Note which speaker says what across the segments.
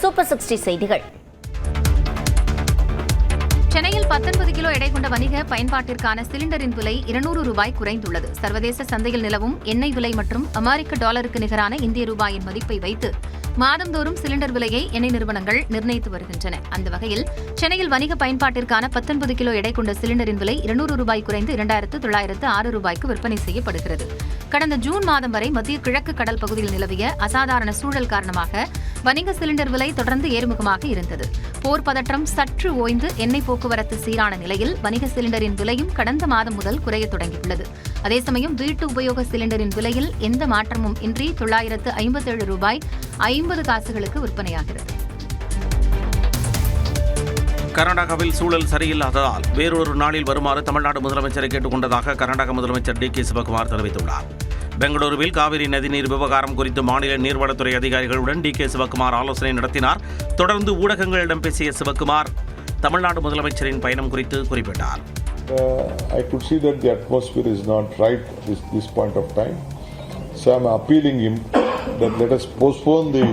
Speaker 1: Super 60 செய்திகள்.
Speaker 2: சென்னையில் 19 kilo எடை கொண்ட வணிக பயன்பாட்டிற்கான சிலிண்டரின் விலை 200 ரூபாய் குறைந்துள்ளது. சர்வதேச சந்தையில் நிலவும் எண்ணெய் விலை மற்றும் அமெரிக்க டாலருக்கு நிகரான இந்திய ரூபாயின் மதிப்பை வைத்து மாதந்தோறும் சிலிண்டர் விலையை எண்ணெய் நிறுவனங்கள் நிர்ணயித்து வருகின்றன. அந்த வகையில் சென்னையில் வணிக பயன்பாட்டிற்கான 19 கிலோ எடை கொண்ட சிலிண்டரின் விலை 200 ரூபாய் குறைந்து 2906 ரூபாய்க்கு விற்பனை செய்யப்படுகிறது. கடந்த ஜூன் மாதம் வரை மத்திய கிழக்கு கடல் பகுதியில் நிலவிய அசாதாரண சூழல் காரணமாக வணிக சிலிண்டர் விலை தொடர்ந்து ஏறுமுகமாக இருந்தது. போர் பதற்றம் சற்று ஓய்ந்து எண்ணெய் போக்குவரத்து சீரான நிலையில் வணிக சிலிண்டரின் விலையும் கடந்த மாதம் முதல் குறையத் தொடங்கியுள்ளது. அதேசமயம் வீட்டு உபயோக சிலிண்டரின் விலையில் எந்த மாற்றமும் இன்றி 957 ரூபாய் 50 காசுகளுக்கு விற்பனையாகிறது.
Speaker 3: கர்நாடகாவில் சூழல் சரியில்லாததால் வேறொரு நாளில் வருமாறு தமிழ்நாடு முதலமைச்சரை கேட்டுக் கொண்டதாக கர்நாடக முதலமைச்சர் டி.கே. சிவக்குமார் தெரிவித்துள்ளார். பெங்களூருவில் காவிரி நதிநீர் விவகாரம் குறித்து மாநில நீர்வளத்துறை அதிகாரிகளுடன் டி.கே. சிவக்குமார் ஆலோசனை நடத்தினார். தொடர்ந்து ஊடகங்களிடம் பேசிய சிவக்குமார் தமிழ்நாடு முதலமைச்சரின் பயணம் குறித்து குறிப்பிட்டார்.
Speaker 4: I could see that the atmosphere is not right at this point of time. So I am appealing him that let us postpone the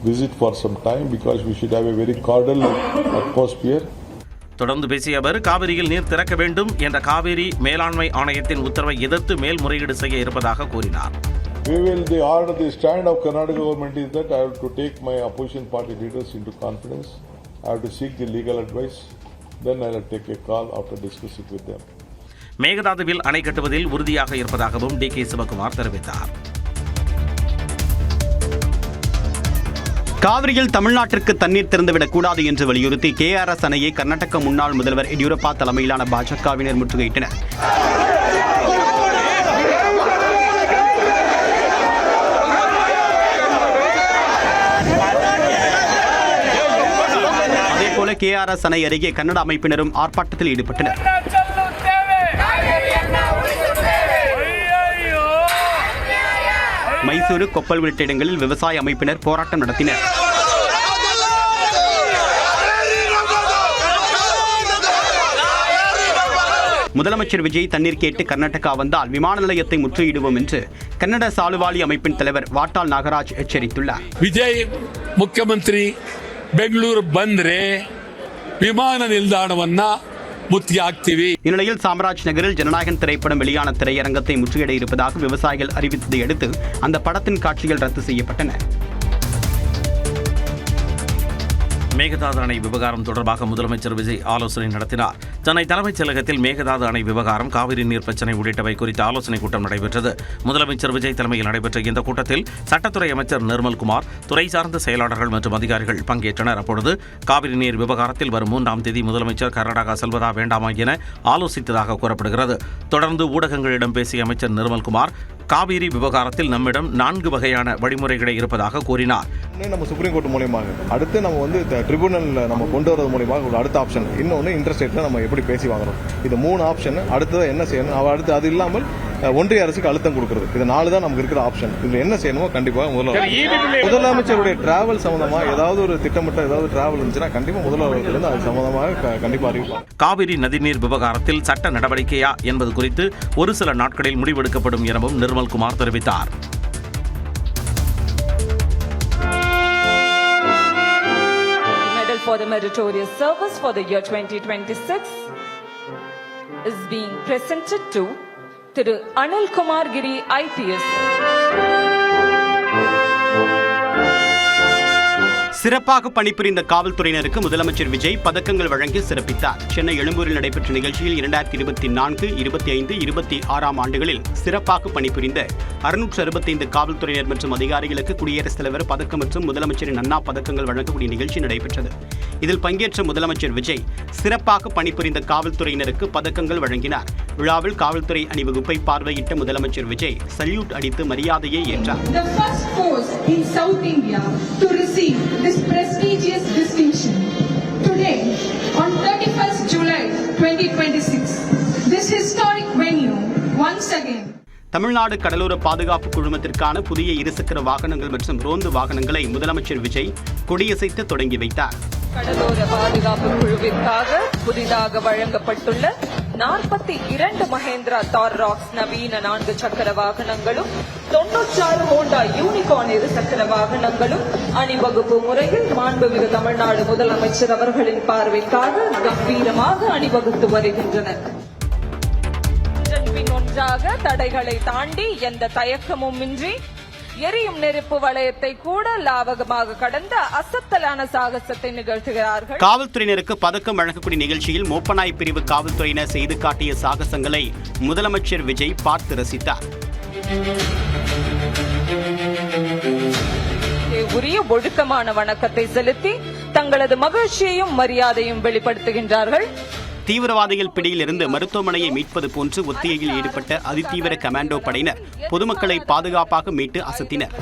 Speaker 4: visit for some time because we should have a very cordial atmosphere.
Speaker 3: தொடர்ந்து பேசிய அவர் காவிரியில் நீர் திறக்க வேண்டும் என்ற காவிரி மேலாண்மை ஆணையத்தின் உத்தரவை எதிர்த்து மேல்முறையீடு செய்ய இருப்பதாக கூறினார்.
Speaker 4: The stand of Karnataka government is that I have to take my opposition party leaders into confidence. I have to seek the legal advice. Then I will take a call after discussing with them.
Speaker 3: மேகதாதுவில் அணை கட்டுவதில் உறுதியாக இருப்பதாகவும் DK. Sivakumar தெரிவித்தார்.
Speaker 5: காவிரியில் தமிழ்நாட்டிற்கு தண்ணீர் திறந்துவிடக் கூடாது என்று வலியுறுத்தி KRS அணையை கர்நாடக முன்னாள் முதல்வர் எடியூரப்பா தலைமையிலான பாஜகவினர் முற்றுகையிட்டனர். அதேபோல KRS அணை அருகே கன்னட அமைப்பினரும் ஆர்ப்பாட்டத்தில் ஈடுபட்டனர். மைசூரு, கொப்பல் உள்ளிட்ட இடங்களில் விவசாய அமைப்பினர் போராட்டம் நடத்தினர். முதலமைச்சர் விஜய் தண்ணீர் கேட்டு கர்நாடகா வந்தால் விமான நிலையத்தை முற்றுகையிடுவோம் என்று கன்னட சாலுவாலி அமைப்பின் தலைவர் வாட்டாள் நாகராஜ் எச்சரித்துள்ளார்.
Speaker 6: விஜய் ಮುಖ್ಯಮಂತ್ರಿ ಬೆಂಗಳೂರು ಬಂದ್ರೆ ವಿಮಾನ ನಿಲ್ದಾಣವನ್ನ ಮುತ್ತಿಯಾಗ್ತೀವಿ.
Speaker 5: இந்நிலையில் சாம்ராஜ் நகரில் ஜனநாயகன் திரைப்படம் வெளியான திரையரங்கத்தை முற்றுகையிட இருப்பதாக விவசாயிகள் அறிவித்ததை அடுத்து அந்த படத்தின் காட்சிகள் ரத்து செய்யப்பட்டன.
Speaker 3: மேகதாது அணை விவகாரம் தொடர்பாக முதலமைச்சர் விஜய் ஆலோசனை நடத்தினார். சென்னை தலைமைச் செயலகத்தில் மேகதாது அணை விவகாரம், காவிரி நீர் பிரச்சினை உள்ளிட்டவை குறித்த ஆலோசனைக் கூட்டம் நடைபெற்றது. முதலமைச்சர் விஜய் தலைமையில் நடைபெற்ற இந்த கூட்டத்தில் சட்டத்துறை அமைச்சர் நிர்மல்குமார், துறை சார்ந்த செயலாளர்கள் மற்றும் அதிகாரிகள் பங்கேற்றனர். அப்பொழுது காவிரி நீர் விவகாரத்தில் வரும் 3ஆம் தேதி முதலமைச்சர் கர்நாடகா செல்வதா வேண்டாமா என ஆலோசித்ததாக கூறப்படுகிறது. தொடர்ந்து ஊடகங்களிடம் பேசிய அமைச்சர் நிர்மல்குமார் காவிரி விவகாரத்தில் நம்மிடம் 4 வகையான வழிமுறைகளை இருப்பதாக கூறினார்.
Speaker 7: நம்ம சுப்ரீம் கோர்ட் மூலமாக அடுத்து நம்ம ட்ரிபியூனல் நம்ம கொண்டு வரது மூலமாக அடுத்த ஆப்ஷன், இன்னொன்று இன்டர்ஸ்டேட்ல நம்ம எப்படி பேசி வாங்குறோம். இது 3 ஆப்ஷன். அடுத்தது என்ன செய்யணும், அடுத்து அது இல்லாமல் ஒன்றிய அரசுக்கு அழுத்தம் கொடுக்கிறது. இது 4 தான் நமக்கு இருக்கிற ஆப்ஷன். இதுல என்ன செய்யணுமோ கண்டிப்பாக முதலமைச்சருடைய டிராவல் சம்பந்தமா ஏதாவது ஒரு திட்டமிட்ட ஏதாவது டிராவல் இருந்துச்சுன்னா கண்டிப்பா முதலமைச்சர் அது சம்பந்தமாக கண்டிப்பா அறிவிப்பார்.
Speaker 3: காவிரி நதிநீர் விவகாரத்தில் சட்ட நடவடிக்கையா என்பது குறித்து ஒரு சில நாட்களில் முடிவெடுக்கப்படும் எனவும் நிர்மல்குமார் தெரிவித்தார்.
Speaker 8: For the meritorious service for the year 2026 is being presented to Thiru Anil Kumar Giri IPS.
Speaker 5: சிறப்பாக பணிபுரிந்த காவல்துறையினருக்கு முதலமைச்சர் விஜய் பதக்கங்கள் வழங்கி சிறப்பித்தார். சென்னை எழும்பூரில் நடைபெற்ற நிகழ்ச்சியில் 2024, 25, 26ஆம் ஆண்டுகளில் சிறப்பாக பணிபுரிந்த 665 காவல்துறையினர் மற்றும் அதிகாரிகளுக்கு குடியரசுத் தலைவர் பதக்கம் மற்றும் முதலமைச்சரின் அண்ணா பதக்கங்கள் வழங்கக்கூடிய நிகழ்ச்சி நடைபெற்றது. இதில் பங்கேற்ற முதலமைச்சர் விஜய் சிறப்பாக பணிபுரிந்த காவல்துறையினருக்கு பதக்கங்கள் வழங்கினார். விழாவில் காவல்துறை அணிவகுப்பை பார்வையிட்ட முதலமைச்சர் விஜய் சல்யூட் அடித்து மரியாதையை ஏற்றார்.
Speaker 9: Prestigious distinction. Today, on 31st July 2026, this historic venue once again.
Speaker 5: Tamil Nadu கடலோர பாதுகாப்பு குழுமத்திற்கான புதிய இருசக்கர வாகனங்கள் மற்றும் ரோந்து வாகனங்களை முதலமைச்சர் விஜய் கொடியசைத்து தொடங்கி வைத்தார்.
Speaker 8: கடலோர பாதுகாப்பு குழுவிற்காக புதிதாக வழங்கப்பட்டுள்ள 42 மஹேந்திரா தார் ராக்ஸ் நவீன 4 சக்கர வாகனங்களும் 96 ஹோண்டா யூனிகார்ன் 2 சக்கர வாகனங்களும் அணிவகுப்பு முறையில் மாண்புமிகு தமிழ்நாடு முதலமைச்சர் அவர்களின் பார்வைக்காக கம்பீரமாக அணிவகுத்து வருகின்றனர். பின் ஒன்றாக தடைகளை தாண்டி எந்த தயக்கமும் இன்றி எரியும் நெருப்பு வளையத்தை கூட லாவகமாக கடந்த அசத்தலான சாகசத்தை நிகழ்த்துகிறார்கள்.
Speaker 5: காவல்துறையினருக்கு பதக்கம் வழங்கக்கூடிய நிகழ்ச்சியில் மோப்பநாய் பிரிவு காவல்துறையினர் செய்து காட்டிய சாகசங்களை முதலமைச்சர் விஜய் பார்த்து ரசித்தார்.
Speaker 8: உரிய ஒழுக்கமான வணக்கத்தை செலுத்தி தங்களது மகிழ்ச்சியையும் மரியாதையும் வெளிப்படுத்துகின்றார்கள்.
Speaker 5: தீவிரவாதிகள் பிடியில் இருந்து மருத்துவமனையை மீட்பது போன்று ஒத்திகையில் ஈடுபட்ட அதிதீவிர கமாண்டோ படையினர் பொதுமக்களை பாதுகாப்பாக மீட்டு அசத்தினர்.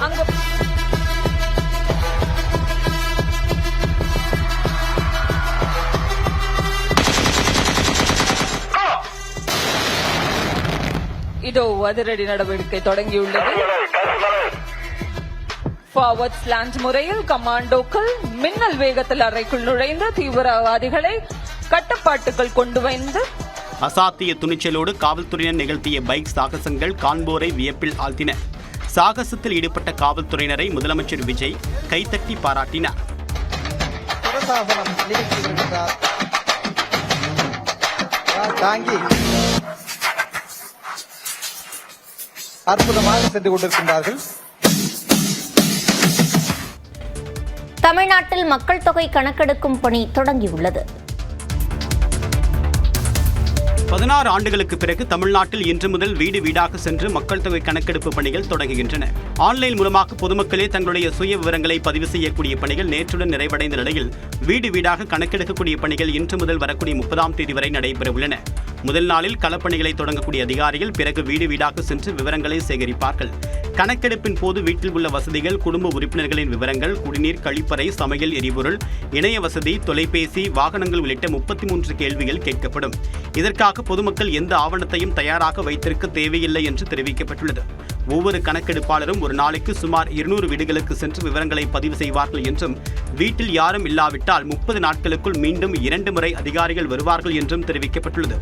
Speaker 8: இதோ அதிரடி நடவடிக்கை தொடங்கியுள்ளது. ஃபார்வர்ட் ஸ்லாண்ட் முறையில் கமாண்டோக்கள் மின்னல் வேகத்தில் அறைக்குள் நுழைந்து தீவிரவாதிகளை கட்டுப்பாட்டுக்குள் கொண்டு வந்து
Speaker 5: அசாத்திய துணிச்சலோடு காவல்துறையினர் நிகழ்த்திய பைக் சாகசங்கள் காண்போரை வியப்பில் ஆழ்த்தின. சாகசத்தில் ஈடுபட்ட காவல்துறையினரை முதலமைச்சர் விஜய் கைத்தட்டி பாராட்டினார்.
Speaker 1: அற்புதமாக சென்று கொண்டிருக்கின்றார்கள்.
Speaker 10: தமிழ்நாட்டில் மக்கள் தொகை கணக்கெடுக்கும் பணி தொடங்கியுள்ளது.
Speaker 5: 16 ஆண்டுகளுக்கு பிறகு தமிழ்நாட்டில் இன்று முதல் வீடு வீடாக சென்று மக்கள் தொகை கணக்கெடுப்பு பணிகள் தொடங்குகின்றன. ஆன்லைன் மூலமாக பொதுமக்களே தங்களுடைய சுய விவரங்களை பதிவு செய்யக்கூடிய பணிகள் நேற்றுடன் நிறைவடைந்த நிலையில் வீடு வீடாக கணக்கெடுக்கக்கூடிய பணிகள் இன்று முதல் வரக்கூடிய 30ஆம் தேதி வரை நடைபெறவுள்ளன. முதல் நாளில் களப்பணிகளை தொடங்கக்கூடிய அதிகாரிகள் பிறகு வீடு வீடாக சென்று விவரங்களை சேகரிப்பார்கள். கணக்கெடுப்பின் போது வீட்டில் உள்ள வசதிகள், குடும்ப உறுப்பினர்களின் விவரங்கள், குடிநீர், கழிப்பறை, சமையல், எரிபொருள், இணைய வசதி, தொலைபேசி, வாகனங்கள் உள்ளிட்ட 33 கேள்விகள் கேட்கப்படும். இதற்காக பொதுமக்கள் எந்த ஆவணத்தையும் தயாராக வைத்திருக்க தேவையில்லை என்று தெரிவிக்கப்பட்டுள்ளது. ஒவ்வொரு கணக்கெடுப்பாளரும் ஒரு நாளைக்கு சுமார் 200 வீடுகளுக்கு சென்று விவரங்களை பதிவு செய்வார்கள் என்றும், வீட்டில் யாரும் இல்லாவிட்டால் 30 நாட்களுக்குள் மீண்டும் 2 முறை அதிகாரிகள் வருவார்கள் என்றும் தெரிவிக்கப்பட்டுள்ளது.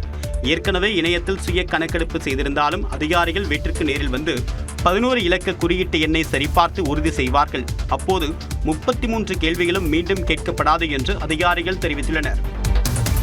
Speaker 5: ஏற்கனவே இணையத்தில் சுய கணக்கெடுப்பு செய்திருந்தாலும் அதிகாரிகள் வீட்டிற்கு நேரில் வந்து 11 இலக்க குறியீட்டு எண்ணை சரிபார்த்து உறுதி செய்வார்கள். அப்போது 33 கேள்விகளும் மீண்டும் கேட்கப்படாது என்று அதிகாரிகள் தெரிவித்துள்ளனர்.